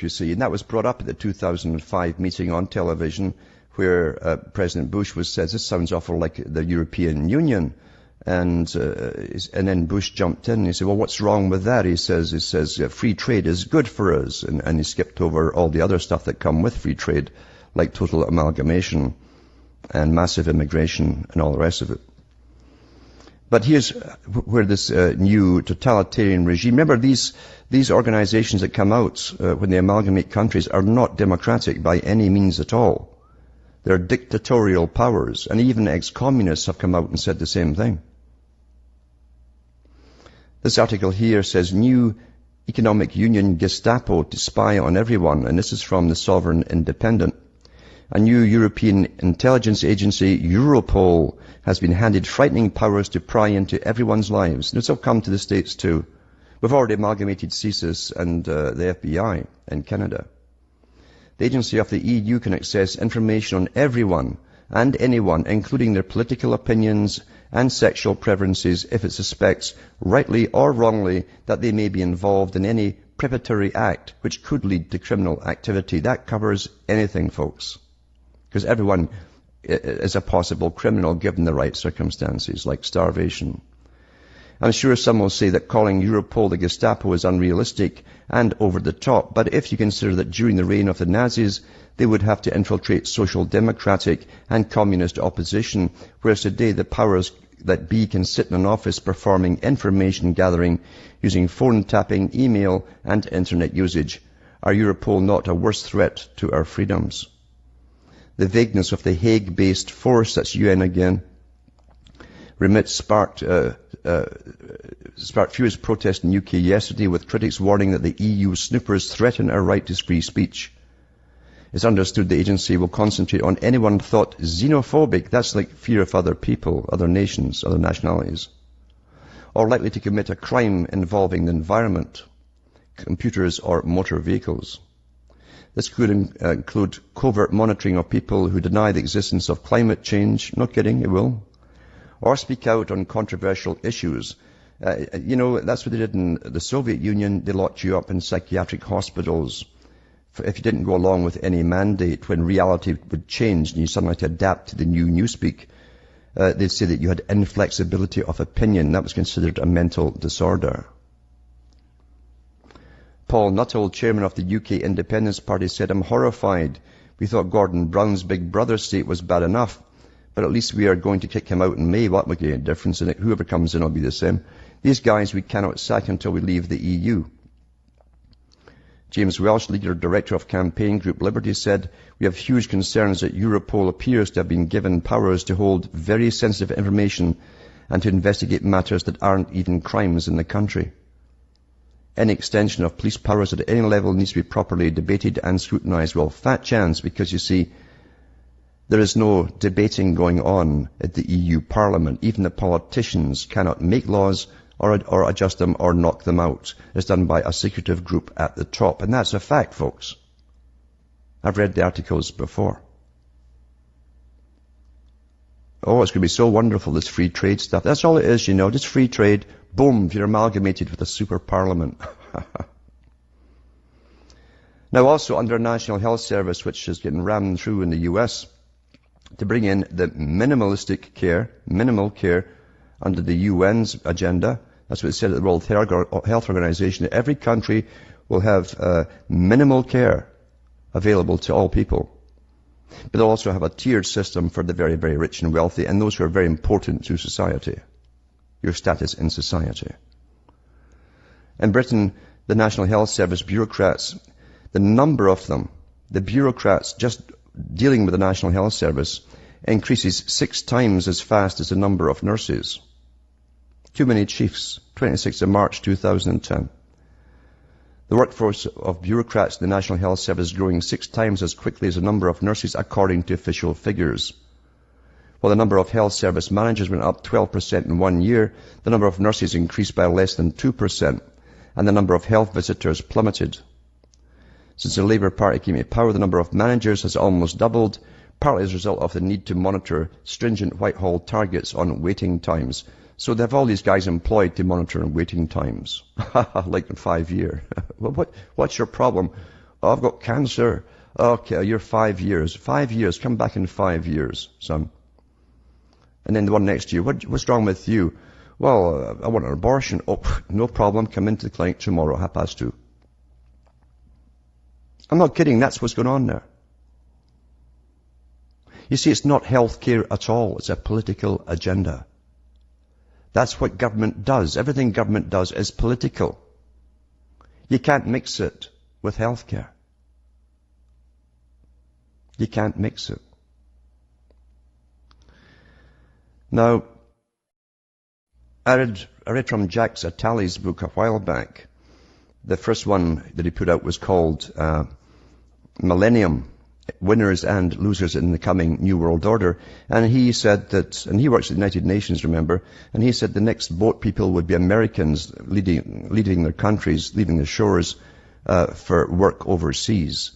you see. And that was brought up at the 2005 meeting on television where President Bush says, this sounds awful like the European Union. And then Bush jumped in and he said, well, what's wrong with that? He says free trade is good for us. And he skipped over all the other stuff that come with free trade, like total amalgamation and massive immigration and all the rest of it. But here's where this new totalitarian regime, remember these organizations that come out when they amalgamate countries are not democratic by any means at all. They're dictatorial powers, and even ex-communists have come out and said the same thing. This article here says, new economic union Gestapo to spy on everyone, and this is from the Sovereign Independent. A new European intelligence agency, Europol, has been handed frightening powers to pry into everyone's lives. This will come to the States too. We've already amalgamated CSIS and the FBI in Canada. The agency of the EU can access information on everyone and anyone, including their political opinions and sexual preferences, if it suspects, rightly or wrongly, that they may be involved in any preparatory act which could lead to criminal activity. That covers anything, folks. Because everyone is a possible criminal given the right circumstances, like starvation. I'm sure some will say that calling Europol the Gestapo is unrealistic and over the top, but if you consider that during the reign of the Nazis, they would have to infiltrate social democratic and communist opposition, whereas today the powers that be can sit in an office performing information gathering using phone tapping, email and internet usage. Are Europol not a worse threat to our freedoms? The vagueness of the Hague-based force, that's UN again, sparked furious protest in UK yesterday, with critics warning that the EU snoopers threaten our right to free speech. It's understood the agency will concentrate on anyone thought xenophobic, that's like fear of other people, other nations, other nationalities, or likely to commit a crime involving the environment, computers or motor vehicles. This could include covert monitoring of people who deny the existence of climate change, no kidding, it will, or speak out on controversial issues. That's what they did in the Soviet Union. They locked you up in psychiatric hospitals if you didn't go along with any mandate. When reality would change and you suddenly had to adapt to the new newspeak, they'd say that you had inflexibility of opinion. That was considered a mental disorder. Paul Nuttall, chairman of the UK Independence Party, said, I'm horrified. We thought Gordon Brown's Big Brother state was bad enough, but at least we are going to kick him out in May. What will make a difference in it? Whoever comes in will be the same. These guys we cannot sack until we leave the EU. James Welsh, leader director of campaign group Liberty, said, we have huge concerns that Europol appears to have been given powers to hold very sensitive information and to investigate matters that aren't even crimes in the country. Any extension of police powers at any level needs to be properly debated and scrutinized. Well, fat chance, because you see, there is no debating going on at the EU Parliament. Even the politicians cannot make laws or adjust them or knock them out. It's done by a secretive group at the top. And that's a fact, folks. I've read the articles before. Oh, it's going to be so wonderful, this free trade stuff. That's all it is, just free trade. Boom, you're amalgamated with a super parliament. Now, also under National Health Service, which is getting rammed through in the US, to bring in the minimal care under the UN's agenda. That's what it said at the World Health Organization. That every country will have minimal care available to all people. But they'll also have a tiered system for the very, very rich and wealthy, and those who are very important to society, your status in society. In Britain, the National Health Service bureaucrats, the number of them, the bureaucrats just dealing with the National Health Service, increases 6 times as fast as the number of nurses. Too many chiefs. 26th of March 2010. The workforce of bureaucrats in the National Health Service is growing 6 times as quickly as the number of nurses, according to official figures. While the number of health service managers went up 12% in 1 year, the number of nurses increased by less than 2%, and the number of health visitors plummeted. Since the Labour Party came to power, the number of managers has almost doubled, partly as a result of the need to monitor stringent Whitehall targets on waiting times. So they have all these guys employed to monitor waiting times, like in 5 years. What's your problem? Oh, I've got cancer. Okay, you're 5 years. 5 years. Come back in 5 years, son. And then the one next to you, what's wrong with you? Well, I want an abortion. Oh, no problem. Come into the clinic tomorrow, 2:30. I'm not kidding. That's what's going on there. You see, it's not health care at all. It's a political agenda. That's what government does. Everything government does is political. You can't mix it with health care. You can't mix it. Now, I read from Jack Attali's book a while back. The first one that he put out was called Millennium, Winners and Losers in the Coming New World Order. And he said that, and he works at the United Nations, remember, and he said the next boat people would be Americans leaving their countries, leaving their shores for work overseas.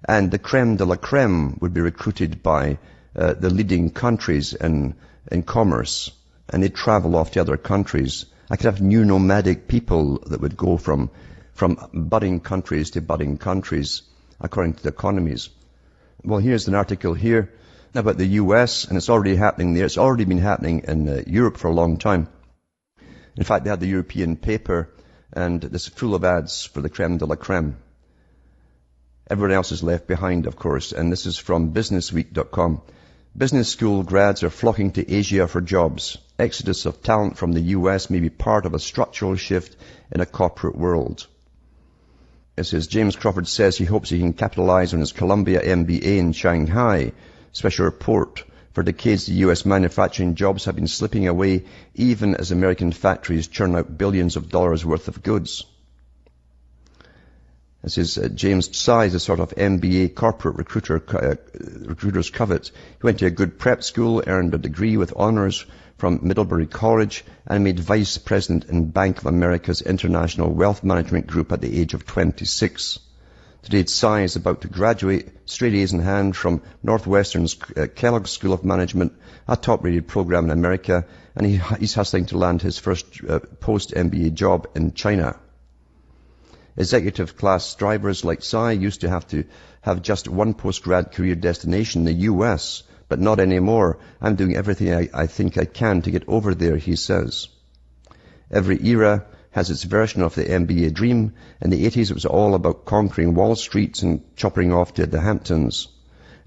And the creme de la creme would be recruited by the leading countries in commerce, and they'd travel off to other countries. I could have new nomadic people that would go from budding countries to budding countries, according to the economies. Well, here's an article here about the US, and it's already happening there. It's already been happening in Europe for a long time. In fact, they had the European paper, and it's full of ads for the creme de la creme. Everyone else is left behind, of course, and this is from businessweek.com. Business school grads are flocking to Asia for jobs. Exodus of talent from the US may be part of a structural shift in a corporate world. It says, James Crawford says he hopes he can capitalize on his Columbia MBA in Shanghai. Special report. For decades, the US manufacturing jobs have been slipping away, even as American factories churn out billions of dollars worth of goods. It says, James Tsai is a sort of MBA corporate recruiters covet. He went to a good prep school, earned a degree with honors from Middlebury College, and made vice president in Bank of America's International Wealth Management Group at the age of 26. Today, Tsai is about to graduate, straight A's in hand, from Northwestern's Kellogg School of Management, a top-rated program in America, and he's hustling to land his first post-MBA job in China. Executive class drivers like Tsai used to have just one post-grad career destination, the US, but not anymore. I'm doing everything I think I can to get over there, he says. Every era has its version of the MBA dream. In the 80s, it was all about conquering Wall Street and chopping off to the Hamptons.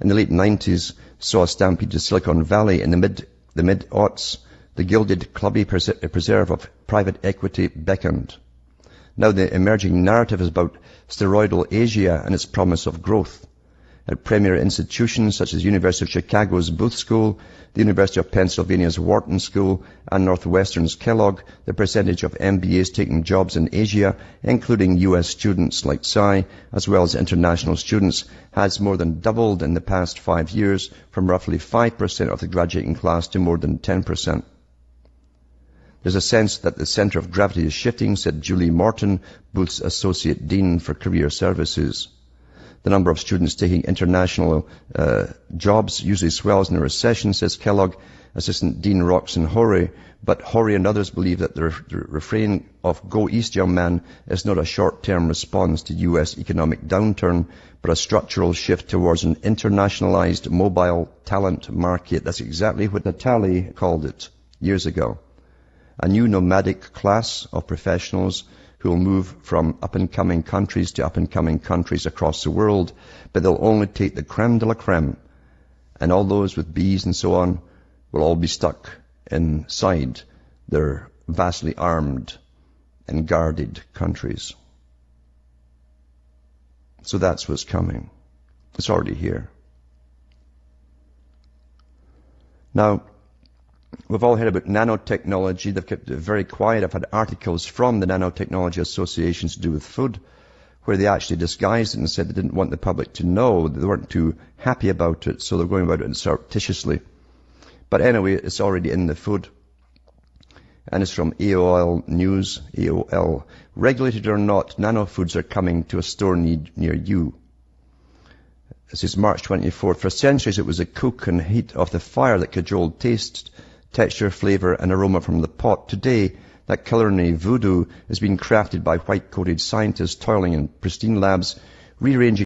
In the late 90s, saw a stampede to Silicon Valley. In the mid-aughts, the gilded, clubby preserve of private equity beckoned. Now the emerging narrative is about steroidal Asia and its promise of growth. At premier institutions such as University of Chicago's Booth School, the University of Pennsylvania's Wharton School, and Northwestern's Kellogg, the percentage of MBAs taking jobs in Asia, including US students like Tsai, as well as international students, has more than doubled in the past 5 years, from roughly 5% of the graduating class to more than 10%. There's a sense that the center of gravity is shifting, said Julie Morton, Booth's Associate Dean for Career Services. The number of students taking international jobs usually swells in a recession, says Kellogg Assistant Dean Roxanne Horry. But Horry and others believe that the refrain of "Go East, young man" is not a short-term response to U.S. economic downturn, but a structural shift towards an internationalized mobile talent market. That's exactly what Attali called it years ago. A new nomadic class of professionals who will move from up-and-coming countries to up-and-coming countries across the world, but they'll only take the creme de la creme, and all those with B's and so on will all be stuck inside their vastly armed and guarded countries. So that's what's coming. It's already here. Now, we've all heard about nanotechnology. They've kept it very quiet. I've had articles from the nanotechnology associations to do with food, where they actually disguised it and said they didn't want the public to know. They weren't too happy about it, so they're going about it surreptitiously. But anyway, it's already in the food. And it's from AOL News, AOL. Regulated or not, nanofoods are coming to a store near you. This is March 24th. For centuries, it was the cook and heat of the fire that cajoled taste, texture, flavor, and aroma from the pot. Today, that culinary voodoo is being crafted by white-coated scientists toiling in pristine labs, rearranging